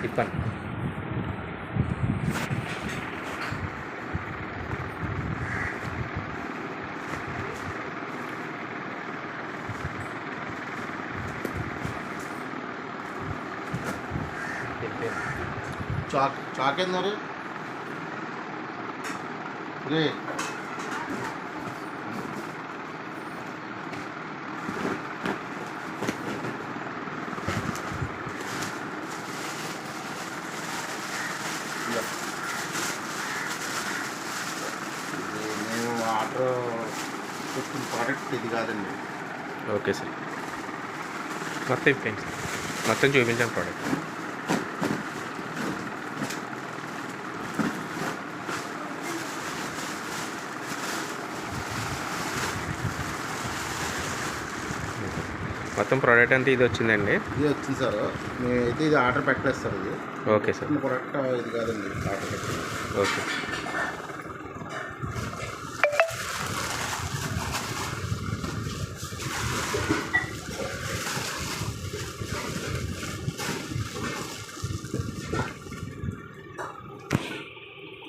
ఇప్పండి. Chalk ఏంది రే నేను order పెట్టిన ప్రోడక్ట్ ఇది కాదండి. ఓకే సార్, మొత్తం ఇప్పండి సార్, మొత్తం చూపించండి ప్రోడక్ట్. మొత్తం ప్రోడక్ట్ అంతా ఇది వచ్చిందండి. ఇది వచ్చింది సార్. నేనైతే ఇది ఆర్డర్ పెట్టలేదు సార్. ఇది ఓకే సార్, ప్రోడక్ట్ ఇది కాదండి ఆర్డర్ పెట్టింది. ఓకే.